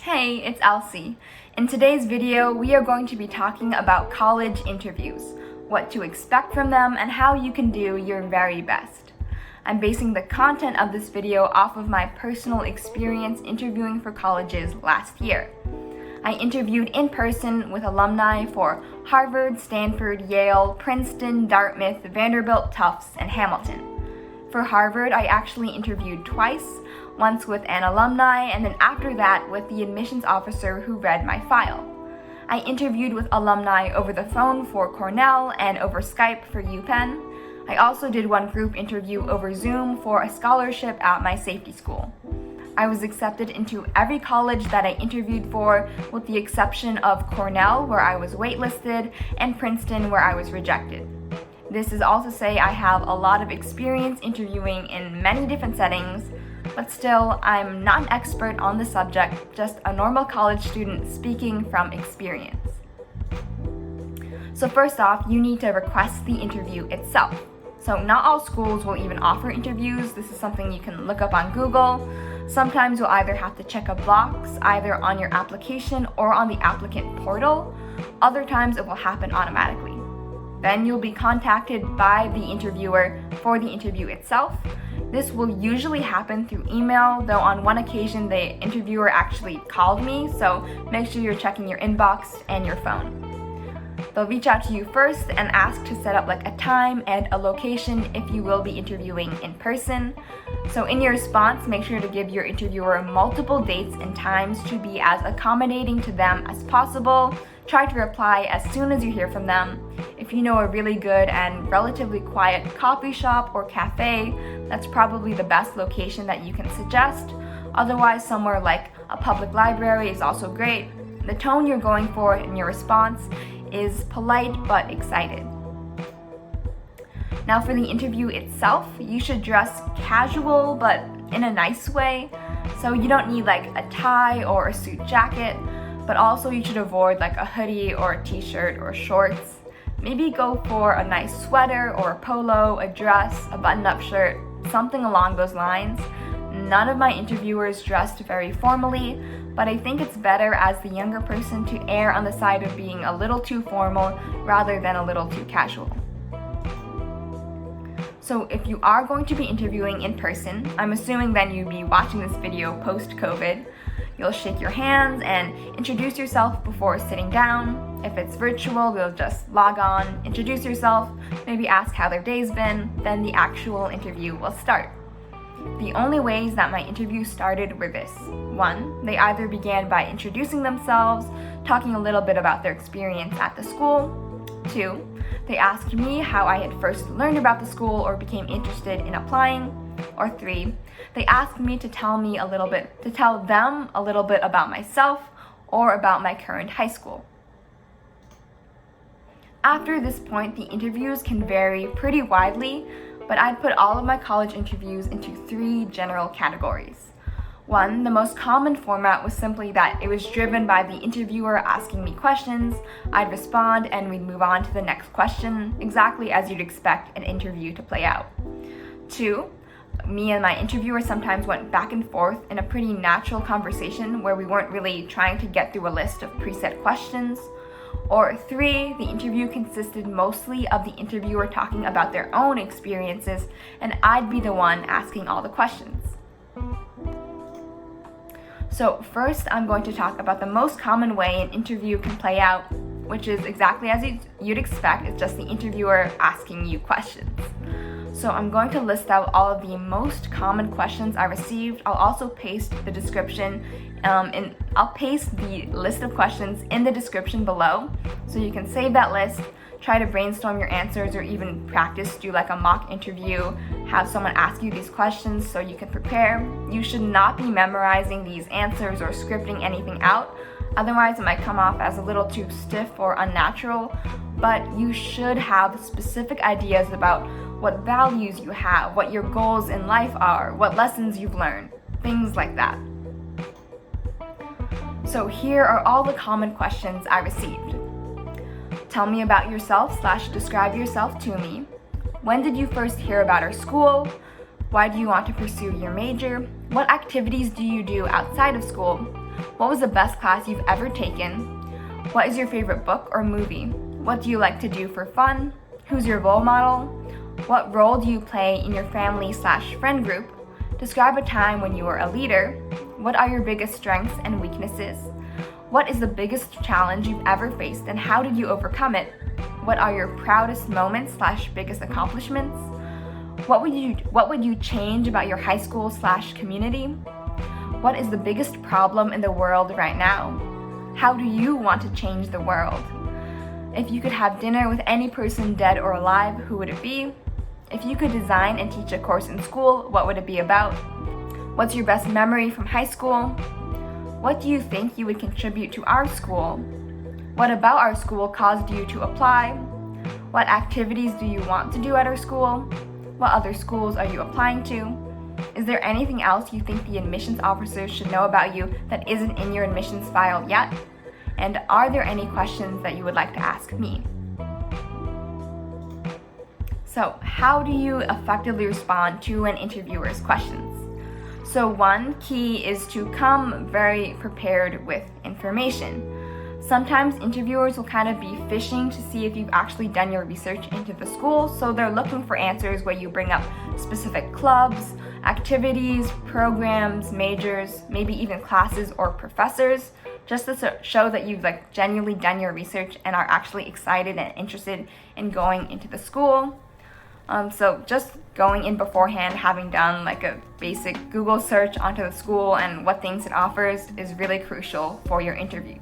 Hey, it's Elsie. In today's video, we are going to be talking about college interviews, what to expect from them, and how you can do your very best. I'm basing the content of this video off of my personal experience interviewing for colleges last year. I interviewed in person with alumni for Harvard, Stanford, Yale, Princeton, Dartmouth, Vanderbilt, Tufts, and Hamilton. For Harvard, I actually interviewed twice, once with an alumni, and then after that with the admissions officer who read my file. I interviewed with alumni over the phone for Cornell and over Skype for UPenn. I also did one group interview over Zoom for a scholarship at my safety school. I was accepted into every college that I interviewed for, with the exception of Cornell, where I was waitlisted, and Princeton, where I was rejected. This is all to say I have a lot of experience interviewing in many different settings, but still, I'm not an expert on the subject, just a normal college student speaking from experience. So first off, you need to request the interview itself. So not all schools will even offer interviews. This is something you can look up on Google. Sometimes you'll either have to check a box, either on your application or on the applicant portal. Other times it will happen automatically. Then you'll be contacted by the interviewer for the interview itself. This will usually happen through email, though on one occasion the interviewer actually called me, so make sure you're checking your inbox and your phone. They'll reach out to you first and ask to set up like a time and a location if you will be interviewing in person. So in your response, make sure to give your interviewer multiple dates and times to be as accommodating to them as possible. Try to reply as soon as you hear from them. If you know a really good and relatively quiet coffee shop or cafe, that's probably the best location that you can suggest. Otherwise, somewhere like a public library is also great. The tone you're going for in your response is polite but excited. Now for the interview itself, you should dress casual but in a nice way. So you don't need like a tie or a suit jacket, but also you should avoid like a hoodie or a t-shirt or shorts. Maybe go for a nice sweater or a polo, a dress, a button-up shirt, something along those lines. None of my interviewers dressed very formally, but I think it's better as the younger person to err on the side of being a little too formal rather than a little too casual. So if you are going to be interviewing in person, I'm assuming then you'll be watching this video post-COVID. You'll shake your hands and introduce yourself before sitting down. If it's virtual, you'll just log on, introduce yourself, maybe ask how their day's been, then the actual interview will start. The only ways that my interview started were this. 1, they either began by introducing themselves, talking a little bit about their experience at the school. 2, they asked me how I had first learned about the school or became interested in applying. Or 3, they asked me to tell them a little bit about myself or about my current high school. After this point, the interviews can vary pretty widely, but I'd put all of my college interviews into 3 general categories. 1, the most common format was simply that it was driven by the interviewer asking me questions, I'd respond, and we'd move on to the next question, exactly as you'd expect an interview to play out. 2, me and my interviewer sometimes went back and forth in a pretty natural conversation where we weren't really trying to get through a list of preset questions. Or 3, the interview consisted mostly of the interviewer talking about their own experiences, and I'd be the one asking all the questions. So first, I'm going to talk about the most common way an interview can play out, which is exactly as you'd expect. It's just the interviewer asking you questions. So I'm going to list out all of the most common questions I received. I'll also paste the description I'll paste the list of questions in the description below, so you can save that list, try to brainstorm your answers, or even practice, do like a mock interview, have someone ask you these questions so you can prepare. You should not be memorizing these answers or scripting anything out, otherwise it might come off as a little too stiff or unnatural, but you should have specific ideas about what values you have, what your goals in life are, what lessons you've learned, things like that. So here are all the common questions I received. Tell me about yourself / describe yourself to me. When did you first hear about our school? Why do you want to pursue your major? What activities do you do outside of school? What was the best class you've ever taken? What is your favorite book or movie? What do you like to do for fun? Who's your role model? What role do you play in your family/friend group? Describe a time when you were a leader. What are your biggest strengths and weaknesses? What is the biggest challenge you've ever faced and how did you overcome it? What are your proudest moments/biggest accomplishments? What would you change about your high school/community? What is the biggest problem in the world right now? How do you want to change the world? If you could have dinner with any person dead or alive, who would it be? If you could design and teach a course in school, what would it be about? What's your best memory from high school? What do you think you would contribute to our school? What about our school caused you to apply? What activities do you want to do at our school? What other schools are you applying to? Is there anything else you think the admissions officers should know about you that isn't in your admissions file yet? And are there any questions that you would like to ask me? So, how do you effectively respond to an interviewer's questions? So, one key is to come very prepared with information. Sometimes interviewers will kind of be fishing to see if you've actually done your research into the school, so they're looking for answers where you bring up specific clubs, activities, programs, majors, maybe even classes or professors, just to show that you've genuinely done your research and are actually excited and interested in going into the school. So just going in beforehand, having done a basic Google search onto the school and what things it offers is really crucial for your interviews.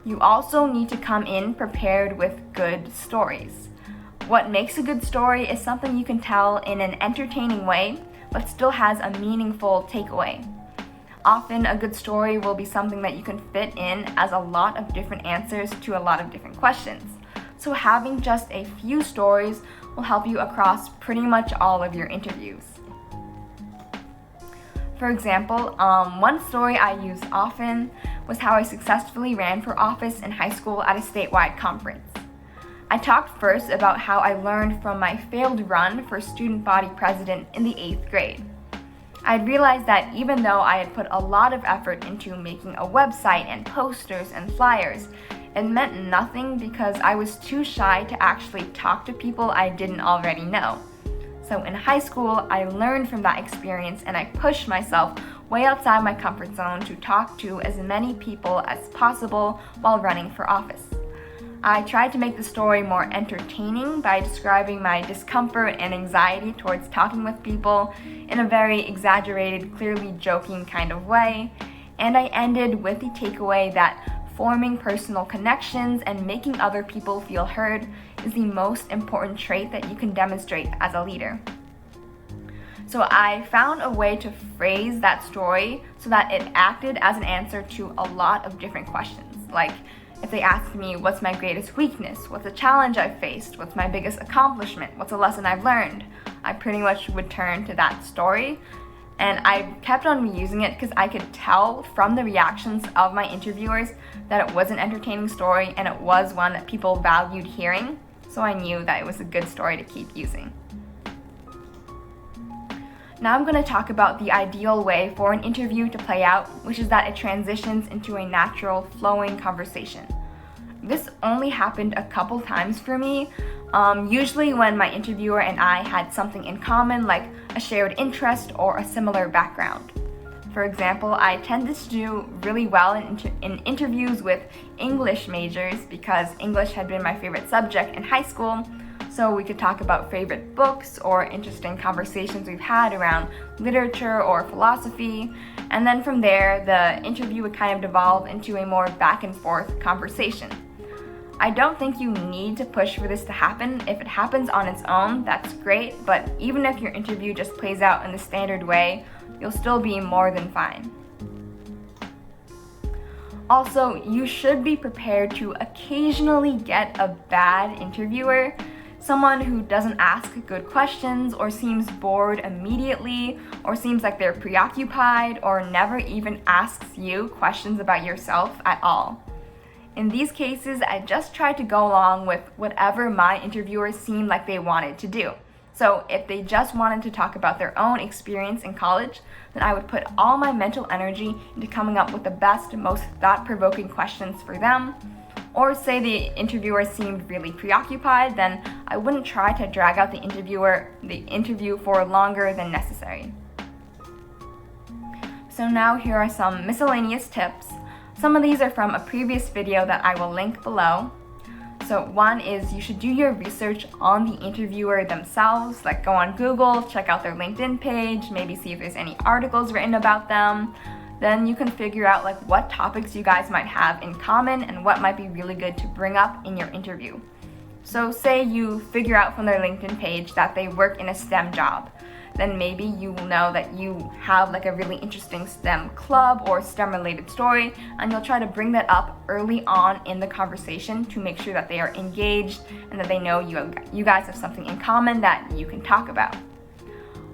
You also need to come in prepared with good stories. What makes a good story is something you can tell in an entertaining way, but still has a meaningful takeaway. Often a good story will be something that you can fit in as a lot of different answers to a lot of different questions. So having just a few stories will help you across pretty much all of your interviews. For example, one story I use often was how I successfully ran for office in high school at a statewide conference. I talked first about how I learned from my failed run for student body president in the 8th grade. I had realized that even though I had put a lot of effort into making a website and posters and flyers, it meant nothing because I was too shy to actually talk to people I didn't already know. So in high school, I learned from that experience and I pushed myself way outside my comfort zone to talk to as many people as possible while running for office. I tried to make the story more entertaining by describing my discomfort and anxiety towards talking with people in a very exaggerated, clearly joking kind of way, and I ended with the takeaway that forming personal connections and making other people feel heard is the most important trait that you can demonstrate as a leader. So I found a way to phrase that story so that it acted as an answer to a lot of different questions. Like if they asked me, what's my greatest weakness? What's a challenge I've faced? What's my biggest accomplishment? What's a lesson I've learned? I pretty much would turn to that story. And I kept on reusing it because I could tell from the reactions of my interviewers that it was an entertaining story and it was one that people valued hearing. So I knew that it was a good story to keep using. Now I'm going to talk about the ideal way for an interview to play out, which is that it transitions into a natural, flowing conversation. This only happened a couple times for me, usually when my interviewer and I had something in common, like a shared interest or a similar background. For example, I tended to do really well in interviews with English majors because English had been my favorite subject in high school, so we could talk about favorite books or interesting conversations we've had around literature or philosophy, and then from there, the interview would kind of devolve into a more back and forth conversation. I don't think you need to push for this to happen. If it happens on its own, that's great, but even if your interview just plays out in the standard way, you'll still be more than fine. Also, you should be prepared to occasionally get a bad interviewer, someone who doesn't ask good questions or seems bored immediately or seems like they're preoccupied or never even asks you questions about yourself at all. In these cases, I just tried to go along with whatever my interviewers seemed like they wanted to do. So if they just wanted to talk about their own experience in college, then I would put all my mental energy into coming up with the best, most thought-provoking questions for them. Or say the interviewer seemed really preoccupied, then I wouldn't try to drag out the interview for longer than necessary. So now here are some miscellaneous tips. Some of these are from a previous video that I will link below. So one is you should do your research on the interviewer themselves, like go on Google, check out their LinkedIn page, maybe see if there's any articles written about them. Then you can figure out like what topics you guys might have in common and what might be really good to bring up in your interview. So say you figure out from their LinkedIn page that they work in a STEM job. Then maybe you will know that you have like a really interesting STEM club or STEM related story, and you'll try to bring that up early on in the conversation to make sure that they are engaged and that they know you guys have something in common that you can talk about.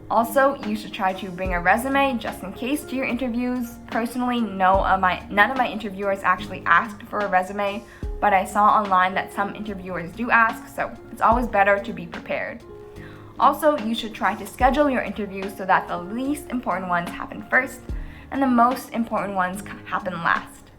Also, you should try to bring a resume just in case to your interviews. Personally, none of my interviewers actually asked for a resume, but I saw online that some interviewers do ask, so it's always better to be prepared. Also, you should try to schedule your interviews so that the least important ones happen first and the most important ones happen last.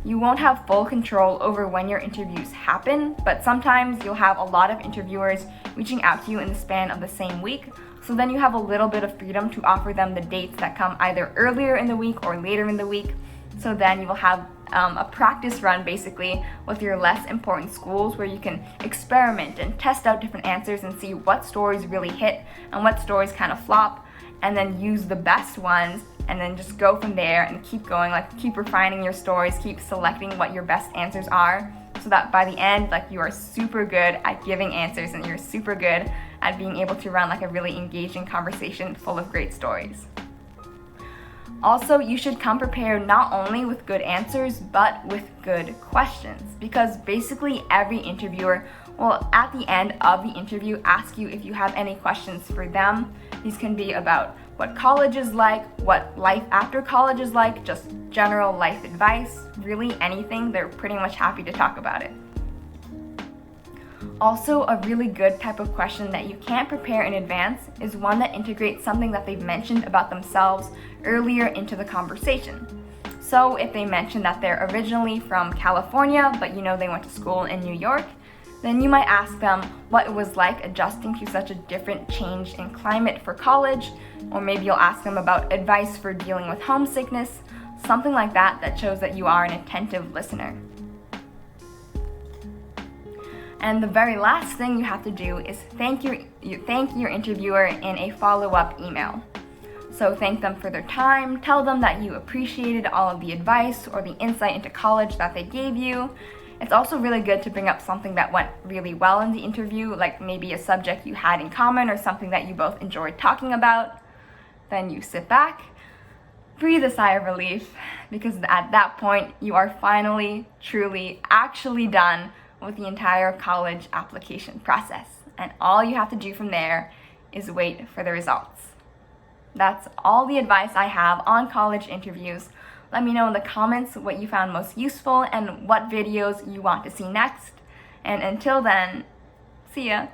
You won't have full control over when your interviews happen, but sometimes you'll have a lot of interviewers reaching out to you in the span of the same week, so then you have a little bit of freedom to offer them the dates that come either earlier in the week or later in the week. So then you will have a practice run basically with your less important schools where you can experiment and test out different answers and see what stories really hit and what stories kind of flop, and then use the best ones and then just go from there and keep going, like keep refining your stories, keep selecting what your best answers are, so that by the end, like you are super good at giving answers and you're super good at being able to run like a really engaging conversation full of great stories. Also, you should come prepared not only with good answers, but with good questions, because basically every interviewer will, at the end of the interview, ask you if you have any questions for them. These can be about what college is like, what life after college is like, just general life advice, really anything. They're pretty much happy to talk about it. Also, a really good type of question that you can't prepare in advance is one that integrates something that they've mentioned about themselves earlier into the conversation. So if they mention that they're originally from California, but you know they went to school in New York, then you might ask them what it was like adjusting to such a different change in climate for college, or maybe you'll ask them about advice for dealing with homesickness, something like that shows that you are an attentive listener. And the very last thing you have to do is thank your interviewer in a follow-up email. So thank them for their time, tell them that you appreciated all of the advice or the insight into college that they gave you. It's also really good to bring up something that went really well in the interview, like maybe a subject you had in common or something that you both enjoyed talking about. Then you sit back, breathe a sigh of relief, because at that point you are finally, truly, actually done with the entire college application process. And all you have to do from there is wait for the results. That's all the advice I have on college interviews. Let me know in the comments what you found most useful and what videos you want to see next. And until then, see ya!